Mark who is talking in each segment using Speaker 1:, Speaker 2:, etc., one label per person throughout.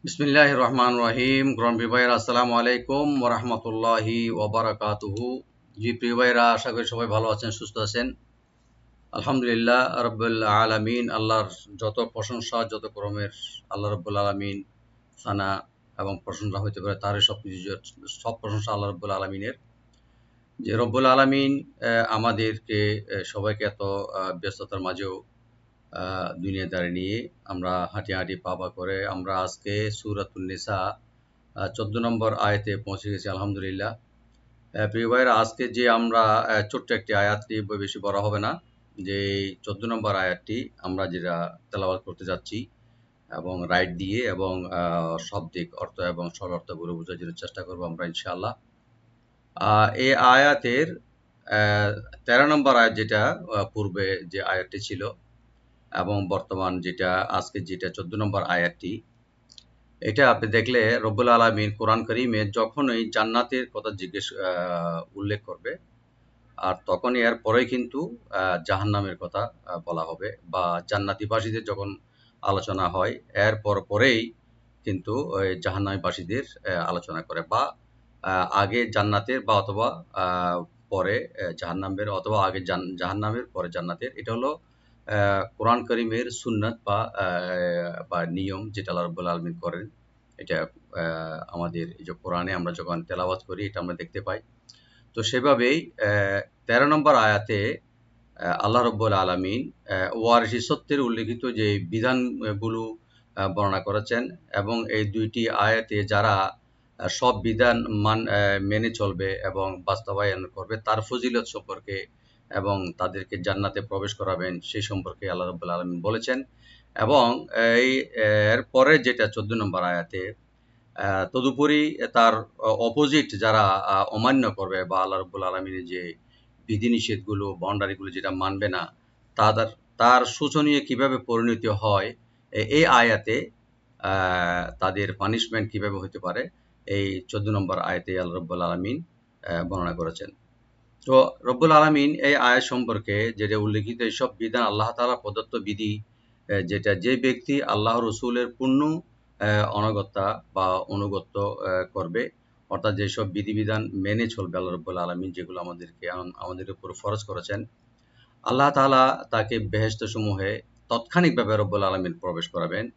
Speaker 1: বিসমিল্লাহির রহমানির রহিম। গ্রহণপ্রিয় ভাইয়েরা, আসসালামু আলাইকুম ওয়া রাহমাতুল্লাহি ওয়া বারাকাতুহু। জি প্রিয় ভাইয়েরা, আশা করি সবাই ভালো আছেন, সুস্থ আছেন। আলহামদুলিল্লাহ রাব্বুল আলামিন, আল্লাহর যত প্রশংসা, যত ক্রমের আল্লাহ রাব্বুল আলামিন সানা এবং প্রশংসা হইতে পারে তারই সব প্রশংসা আল্লাহ রাব্বুল আলামিনের। যে রব্বুল আলামিন আমাদেরকে সবাইকে এত ব্যস্ততার মাঝেও দুনিয়াদারি নিয়ে আমরা হাঁটি পা পা করে আমরা আজকে সূরাতুন নিসা 14 নম্বর আয়াতে পৌঁছে গেছি, আলহামদুলিল্লাহ। প্রিয় ভাইয়েরা, আজকে যে আমরা ছোট্ট একটি আয়াতটি বেশি বড় হবে না, যে 14 নম্বর আয়াতটি আমরা যেটা তেলাওয়াত করতে যাচ্ছি এবং রাইট দিয়ে এবং শব্দিক অর্থ এবং সরল অর্থগুলো বোঝার জন্য চেষ্টা করবো আমরা ইনশাআল্লাহ। এই আয়াতের 13 নম্বর আয়াত, যেটা পূর্বে যে আয়াতটি ছিল এবং বর্তমান যেটা আজকে যেটা 14 নম্বর আয়াতটি, এটা আপনি দেখলে রব্বুল আলামিন কোরআন কারীমে যখনই জান্নাতের কথা উল্লেখ করবে, আর তখনই এর পরেই কিন্তু জাহান্নামের কথা বলা হবে, বা জান্নাতীবাসীদের যখন আলোচনা হয় এর পরেই কিন্তু ওই জাহান্নামীবাসীদের আলোচনা করে, বা আগে জান্নাতের বা অথবা পরে জাহান্নামের, অথবা আগে জাহান্নামের পরে জান্নাতের। এটা হলো কোরআন কারীমের সুন্নাত বা নিয়ম, যেটা আল্লাহ রাব্বুল আলামিন করেন। এটা আমাদের এই যে কোরআনে আমরা যখন তেলাওয়াত করি এটা আমরা দেখতে পাই। তো সেভাবেই 13 নম্বর আয়াতে আল্লাহ রাব্বুল আলামিন ওয়ারিসি সত্যের উল্লেখিত যে বিধানগুলো বর্ণনা করেছেন, এবং এই 2টি আয়াতে যারা সব বিধান মেনে চলবে এবং বাস্তবায়ন করবে তার ফজিলত সম্পর্কে এবং তাদেরকে জান্নাতে প্রবেশ করাবেন সেই সম্পর্কে আল্লাহ রাব্বুল আলামিন বলেছেন। এবং এই এর পরে যেটা 14 নম্বর আয়াতে, তদুপরি তার অপোজিট যারা অমান্য করবে বা আল্লাহ রাব্বুল আলামিনের যে বিধিনিষেধগুলো, বাউন্ডারিগুলো যেটা মানবে না, তাদের তার শোচনীয় কিভাবে পরিণতি হয় এই আয়াতে তাদের পানিশমেন্ট কিভাবে হতে পারে, এই 14 নম্বর আয়াতে আল্লাহ রাব্বুল আলামিন বর্ণনা করেছেন। তো রব্বুল আলামিন এই আয়াত সম্পর্কে যেটা উল্লেখিত, এইসব বিধান আল্লাহ তাআলা প্রদত্ত বিধি, যেটা যে ব্যক্তি আল্লাহ রসুলের পূর্ণ অনাগত্যা বা অনুগত্য করবে, অর্থাৎ যেসব বিধিবিধান মেনে চলবে আল্লাহ রব্বুল আলামিন যেগুলো আমাদের উপর ফরজ করেছেন, আল্লাহ তাআলা তাকে বেহেশত সমূহে তাৎক্ষণিকভাবে রব্বুল আলামিন প্রবেশ করাবেন,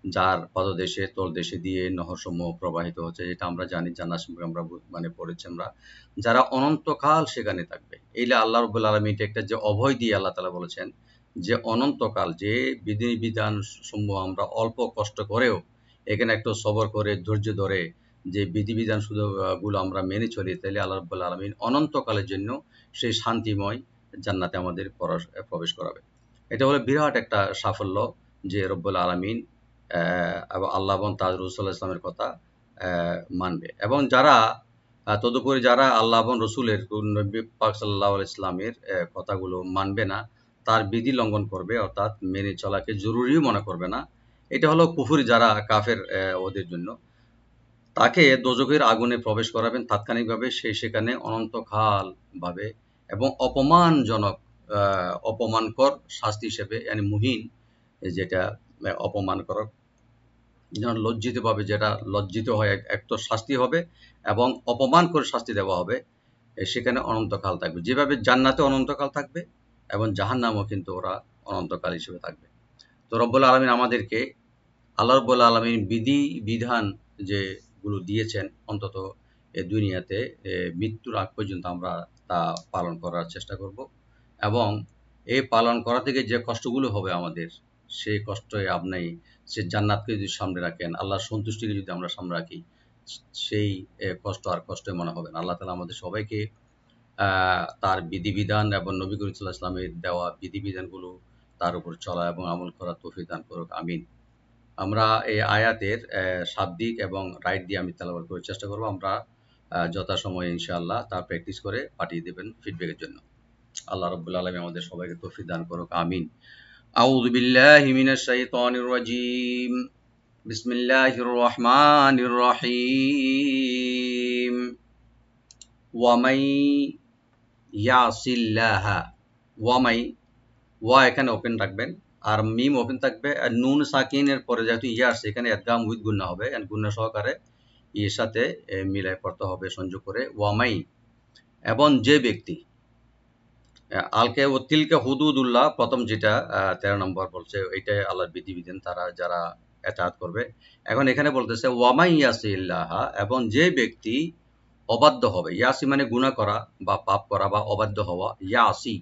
Speaker 1: যার পাদদেশে তলদেশে দিয়ে নহরসমূহ প্রবাহিত হচ্ছে, যেটা আমরা জানি, জান্নাত সম্পর্কে আমরা পড়েছি আমরা, যারা অনন্তকাল সেখানে থাকবে। এইটা আল্লাহ রব্বুল আলামিন একটা যে অভয় দিয়ে আল্লাহ তাআলা বলেছেন যে অনন্তকাল যে বিধিবিধান সমূহ আমরা অল্প কষ্ট করেও এখানে একটু সবর করে ধৈর্য ধরে যে বিধিবিধান গুলো আমরা মেনে চলি, তাহলে আল্লাহ রব্বুল আলামিন অনন্তকালের জন্য সেই শান্তিময় জান্নাতে আমাদের প্রবেশ করাবে। এটা হলো বিরাট একটা সাফল্য, যে রব্বুল আলামিন এবং আল্লাহ এবং তার রাসূল সাল্লাল্লাহু আলাইহি ওয়াসাল্লামের কথা মানবে, এবং যারা তদুপরি যারা আল্লাহ এবং রসুলের নবী পাক সাল্লাল্লাহু আলাইহি ওয়াসাল্লামের কথাগুলো মানবে না, তার বিধি লঙ্ঘন করবে, অর্থাৎ মেনে চলাকে জরুরিও মনে করবে না, এটা হলো কুফরি যারা কাফের, ওদের জন্য তাকে দোজখের আগুনে প্রবেশ করাবেন তাৎক্ষণিকভাবে, সে সেখানে অনন্তকাল ভাবে এবং অপমানজনক অপমানকর শাস্তি হিসেবে, yani মুহিন, যেটা অপমানকর, যেন লজ্জিত ভাবে, যেটা লজ্জিত হয় এক তো শাস্তি হবে এবং অপমান করে শাস্তি দেওয়া হবে, সেখানে অনন্তকাল থাকবে। যেভাবে জান্নাতে অনন্তকাল থাকবে এবং জাহান্নামেও কিন্তু ওরা অনন্তকাল হিসেবে থাকবে। তো রব্বুল আলামিন আমাদেরকে, আল্লাহ রাব্বুল আলামিন বিধান যেগুলো দিয়েছেন, অন্তত এই দুনিয়াতে মৃত্যুর আগ পর্যন্ত আমরা তা পালন করার চেষ্টা করব, এবং এই পালন করা থেকে যে কষ্টগুলো হবে আমাদের, সেই কষ্টে আপনি সে জান্নাতকে যদি সামনে রাখেন, আল্লাহর সন্তুষ্টিকে যদি আমরা সামনে রাখি, সেই কষ্ট আর কষ্টই মনে হবে না। আল্লাহ তাআলা আমাদের সবাইকে তার বিধিবিধান এবং নবী করিম সাল্লাল্লাহু আলাইহি ওয়াসাল্লামের দেওয়া বিধিবিধানগুলো তার উপর চলা এবং আমল করার তৌফিক দান করুক, আমিন। আমরা এই আয়াতের শাব্দিক এবং রাইট দিয়ে আমি তেলাওয়াত করার চেষ্টা করব। আমরা যথাসময়ে ইনশাআল্লাহ তা প্র্যাকটিস করে পাঠিয়ে দেবেন ফিডব্যাকের জন্য। আল্লাহ রাব্বুল আলামিন আমাদের সবাইকে তৌফিক দান করুক, আমিন। আউযু বিল্লাহি মিনাশ শাইতানির রাজীম। বিসমিল্লাহির রহমানির রহিম। ওয়া মান ইয়াসিল্লাহা, ওয়া এখানে ওপেন রাখবেন, আর মিম ওপেন থাকবে, আর নুন সাকিনের পরে যেহেতু ইয়া আসছে এখানে ইদগাম উইথ গুন্না হবে, গুন্না সহকারে এর সাথে মিলাই পড়তে হবে সংযোগ করে। ওয়ামাই এবং যে ব্যক্তি, আলকে ও তিলকে হুদুদুল্লাহ প্রথম যেটা 13 নম্বর বলছে এইটাই আল্লাহর বিধিবিধান, তারা যারা এতাআত করবে। এখন এখানে বলতেছে ওয়ামাই ইয়াসিল্লাহা, এবং যে ব্যক্তি অবাধ্য হবে, ইয়াসি মানে গুনাহ করা বা পাপ করা বা অবাধ্য হওয়া, ইয়াসি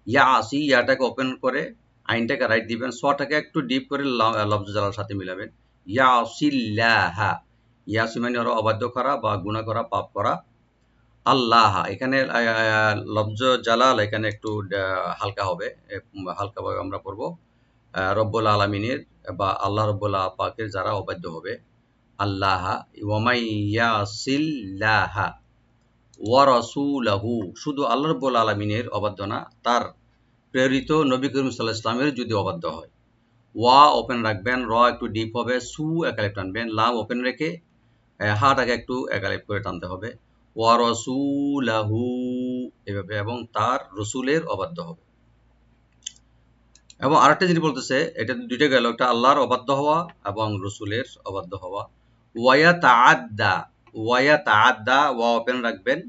Speaker 1: ইয়াসি ইয়াটাকে ওপেন করে আইনটাকে রাইট দিবেন, সটাকে একটু ডিপ করে লফজ জালার সাথে মিলাবেন। ইয়াসিল্লাহা, ইয়াসি মানে হলো অবাধ্য করা বা গুনাহ করা, পাপ করা। আল্লাহ, এখানে লফজ জালাল এখানে একটু হালকা হবে, হালকাভাবে আমরা পড়ব। রব্বুল আলামিনের বা আল্লাহ রব্বুল পাকের যারা অবাধ্য হবে, আল্লাহ ওয়ামাই ইয়াসিল্লাহা ওয়া রাসূলাহু, শুধু আল্লাহ রব্বুল আলামিনের অবাধ্য না, তার প্রেরিত নবী করিম সাল্লাল্লাহু আলাইহি ওয়াসাল্লামের যদি অবাধ্য হয়। ওয়া ওপেন রাখবেন, র একটু ডিপ হবে, সু একালিপ টানবেন, লাম ওপেন রেখে হাটাকে একটু একালিপ করে টানতে হবে। ওয়া রাসূলাহু এভাবে, এবং তার রসুলের অবাধ্য হবে। এবং আরেকটা জিনিস বলতেছে, এটা দুইটা গেল, একটা আল্লাহর অবাধ্য হওয়া এবং রসুলের অবাধ্য হওয়া। ওয়া তাআদ্দা, ওয়া ওপেন রাখবেন,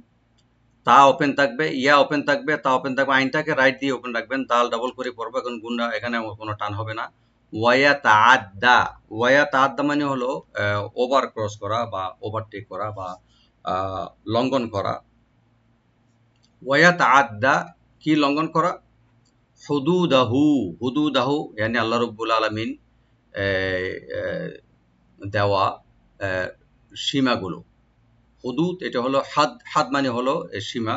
Speaker 1: তা ওপেন থাকবে, ইয়া ওপেন থাকবে, তা ওপেন থাকবে, আইনটাকে রাইট দিয়ে ওপেন রাখবেন, দাল ডাবল করে পড়বো, এখন গুণা এখানে কোনো টান হবে না। ওয়া তাআদ্দা মানে হলো ওভার ক্রস করা বা ওভারটেক করা বা লঙ্ঘন করা। ওয়া তাআদ্দা কি লঙ্ঘন করা? হুদুদাহু ইয়ানি আল্লাহ রাব্বুল আলামিন দেওয়া সীমাগুলো। হুদুদ এটা হলো হাদ, হাদ মানে হলো সীমা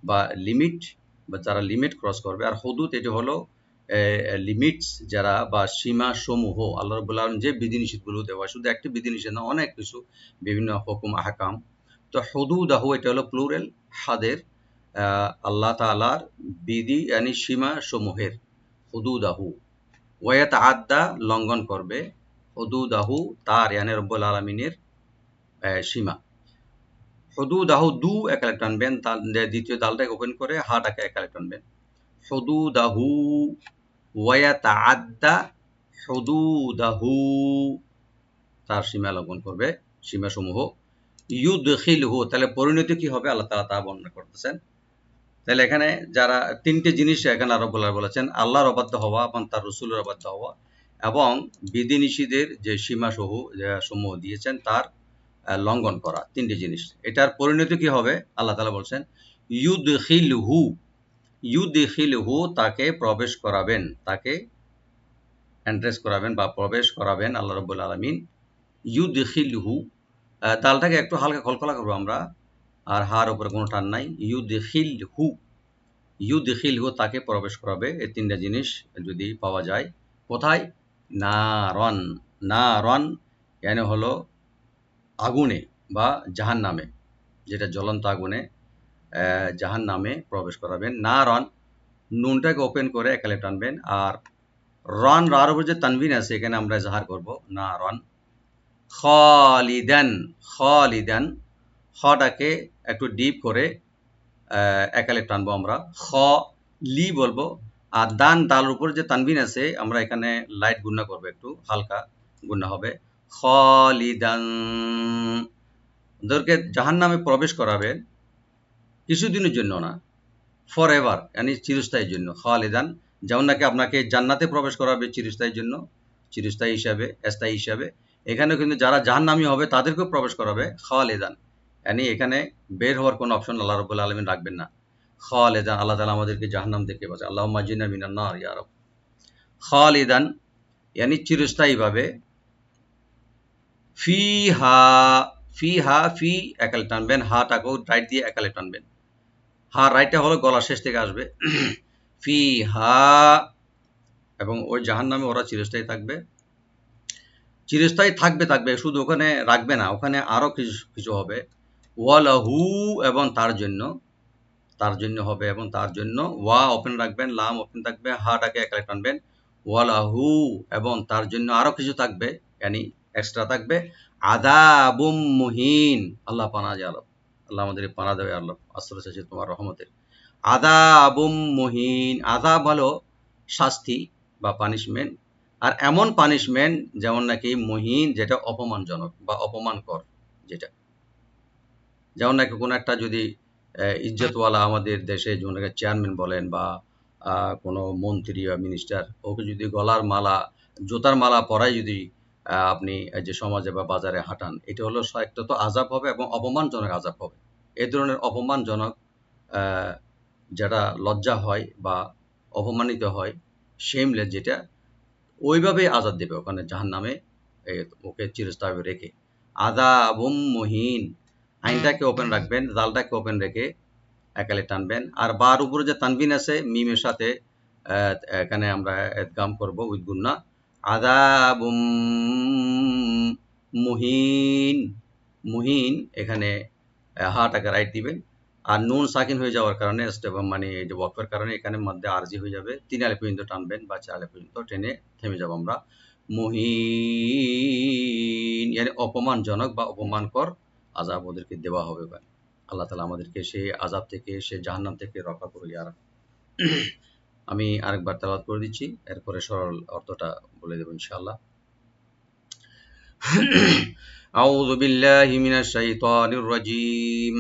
Speaker 1: বা লিমিট, বা যারা লিমিট ক্রস করবে। আর হুদুদ এটা হলো লিমিটস যারা বা সীমা সমূহ আল্লাহ রাব্বুল আলামিন যে বিধিনিষেধগুলো দেওয়া, শুধু একটি বিধিনিষেধ না, অনেক কিছু, বিভিন্ন হুকুম আহকাম। তো হুদুদাহু এটা হলো প্লুরাল, হাদের আল্লাহ তাআলার বিধি ইয়ানি সীমা সমূহের, হুদুদাহু। ওয়া তাআদ্দা লঙ্ঘন করবে, হুদুদাহু তার ইয়ানি রব্বুল আলামিনের সীমা। হুদুদাহু দু একালে টানবেন, দ্বিতীয় দালটাকে ওপেন করে হাটাকে একালে টানবেন। হুদুদাহু ওয়া তাআদ্দা হুদুদাহু, তার সীমা লঙ্ঘন করবে, সীমা সমূহ। ইউদখিলহু, তাহলে পরিণতি কি হবে আল্লাহ তাআলা তা বর্ণনা করতেছেন। তাহলে এখানে যারা তিনটে জিনিস এখানে আরো বলেছেন, আল্লাহর অবাধ্য হওয়া এবং তার রসুলের অবাধ্য হওয়া এবং বিধিনিষেধের যে সীমা সমূহ দিয়েছেন তার লঙ্ঘন করা, তিনটি জিনিস। এটার পরিণতি কি হবে আল্লাহ তাআলা বলছেন, ইউদখিলহু তাকে প্রবেশ করাবেন, তাকে এন্ট্রেস করাবেন বা প্রবেশ করাবেন আল্লাহ রাব্বুল আলামিন। ইউদখিলহু, তালটাকে একটু হালকা খলখলা করবো আমরা, আর হার উপরে কোনো টান নাই। ইউদখিলহু তাকে প্রবেশ করাবে। এই তিনটা জিনিস যদি পাওয়া যায় কোথায়? নারন ইয়ানি হলো আগুনে বা জাহান্নামে, যেটা জ্বলন্ত আগুনে, জাহান্নামে প্রবেশ করাবেন। নারন, নুনটাকে ওপেন করে একালে টানবেন, আর রন, রার উপর যে তানবিন আছে এখানে আমরা জাহার করব, নারন। খালিদান, খটাকে একটু ডিপ করে একালে টানবো আমরা, খ লি বলবো। আর দালের উপর যে তানবিন আছে আমরা এখানে লাইট গুণা করবো, একটু হালকা গুণা হবে। খালিদান, ওদেরকে জাহান্নামে প্রবেশ করাবেন কিছুদিনের জন্য না, ফর এভার यानी চিরস্থায়ীর জন্য। খালিদান, যেমন নাকি আপনাকে জান্নাতে প্রবেশ করাবে চিরস্থায়ীর জন্য, চিরস্থায়ী হিসাবে, স্থায়ী হিসাবে, এখানেও কিন্তু যারা জাহান্নামী হবে তাদেরকেও প্রবেশ করাবে খালিদান। यानी এখানে বের হওয়ার কোনো অপশন আল্লাহ রাব্বুল আলামিন রাখবেন না। খালিদান, আল্লাহ তাআলা আমাদেরকে জাহান্নাম থেকে বাঁচান, আল্লাহুম্মা আজিরনা মিনান নার ইয়া রাব। খালিদান यानी চিরস্থায়ীভাবে। ফিহা ফি একালে টানবেন, হাটাকেও রাইট দিয়ে একালে টানবেন। হা রাইটটা হলো গলার শেষ থেকে আসবে। ফিহা, এবং ওই জাহান্নামে ওরা চিরস্থায়ী থাকবে। চিরস্থায়ী থাকবে, শুধু ওখানে রাখবে না, ওখানে আরো কিছু হবে। ওয়ালাহু, এবং তার জন্য হবে, এবং তার জন্য। ওয়া ওপেন রাখবেন, লাম ওপেন থাকবে, হাটাকে একালে টানবেন। ওয়ালাহু, এবং তার জন্য আরো কিছু থাকবে, यानी এক্সট্রা থাকবে। আযাবুম মুহিন, আল্লাহ পানা যায়, আল্লাহ আমাদের পানা দেবে, আল্লাহ আশ্রয় চাইছি তোমার রহমতের। আযাবুম মুহিন, আযাব হলো শাস্তি বা পানিশমেন্ট, আর এমন পানিশমেন্ট যেমন নাকি মুহিন, যেটা অপমানজনক বা অপমানকর, যেটা যেমন নাকি কোনো একটা যদি ইজ্জতওয়ালা আমাদের দেশে যেমন চেয়ারম্যান বলেন বা কোনো মন্ত্রী বা মিনিস্টার, ওকে যদি গলার মালা, জুতার মালা পরাই যদি আপনি যে সমাজে বা বাজারে হাঁটান, এটা হলো একটা তো আযাব হবে এবং অপমানজনক আযাব হবে। এই ধরনের অপমানজনক যেটা লজ্জা হয় বা অপমানিত হয়, শেমলেস, যেটা ওইভাবেই আযাব দেবে ওখানে জাহান্নামে, ওকে চিরস্থায়ী রেখে। আযাবুম মুহিন, আইনটাকে ওপেন রাখবেন, জালটাকে ওপেন রেখে একালে টানবেন। আর বার উপরে যে তানবিন আছে মিমের সাথে, এখানে আমরা ইদগাম করব উইথ গুন্না। আযাবুম মুহিন, মুহিন, এখানে হাটাকে রাইট দিবেন। আর নুন সাকিন হয়ে যাওয়ার কারণে, মানে এই যে ওয়াকফের কারণে এখানে মধ্যে আরজি হয়ে যাবে। ৩ আলিফ পর্যন্ত টানবেন বা ৪ আলিফ পর্যন্ত টেনে থেমে যাব আমরা। মুহিন মানে অপমানজনক বা অপমানকর আযাব ওদেরকে দেওয়া হবে। আল্লাহ তাআলা আমাদেরকে সেই আযাব থেকে, সেই জাহান্নাম থেকে রক্ষা করুন ইয়া রাব। আমি আরেকবার তেলাওয়াত করে দিচ্ছি, এরপরে সরল অর্থটা বলে দেব ইনশাআল্লাহ। আউযু বিল্লাহি মিনাশ শাইতানির রাজীম।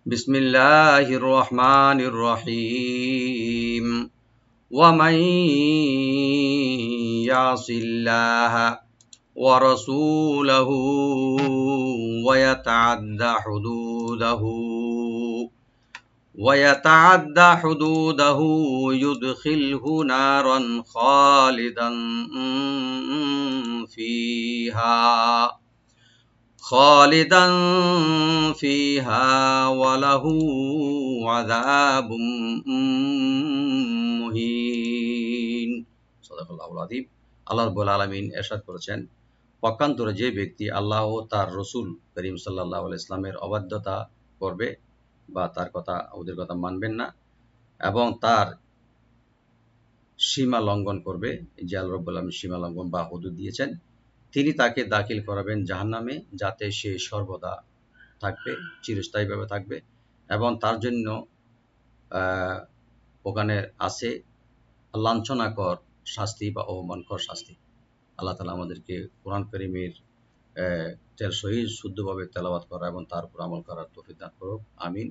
Speaker 1: বিসমিল্লাহির রহমানির রহিম। ওয়া মান ইয়াসিল্লাহা ওয়া রাসূলাহু ওয়া ইয়াতাআদ্দা হুদুদাহু ويتعد حدوده يدخله نارا خالدا فيها وله عذاب মুহিন। সাদাকাল্লাহুল আযীম। আল্লাহ রাব্বুল আলামিন ইরশাদ করেছেন, পক্ষান্তরে যে ব্যক্তি আল্লাহ ও তার রাসূল করিম সাল্লাল্লাহু আলাইহি ওয়াসাল্লামের অবাধ্যতা করবে বা তার কথা, ওদের কথা মানবেন না, এবং তার সীমা লঙ্ঘন করবে, যে আল্লাহ রাব্বুল আলামিন সীমা লঙ্ঘন বা হুদুদ দিয়েছেন, তিনি তাকে দাখিল করাবেন জাহান্নামে, যাতে সে সর্বদা থাকবে, চিরস্থায়ীভাবে থাকবে, এবং তার জন্য ওখানে আছে লাঞ্ছনাকর শাস্তি বা অপমানকর শাস্তি। আল্লাহ তাআলা আমাদেরকে কোরআন কারীমের সহিহ শুদ্ধভাবে তেলাওয়াত করা এবং তার উপর আমল করার তৌফিক দান করুক। আমিন।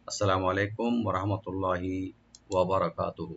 Speaker 1: আসসালামু আলাইকুম ওয়া রাহমাতুল্লাহি ওয়া বারাকাতুহু।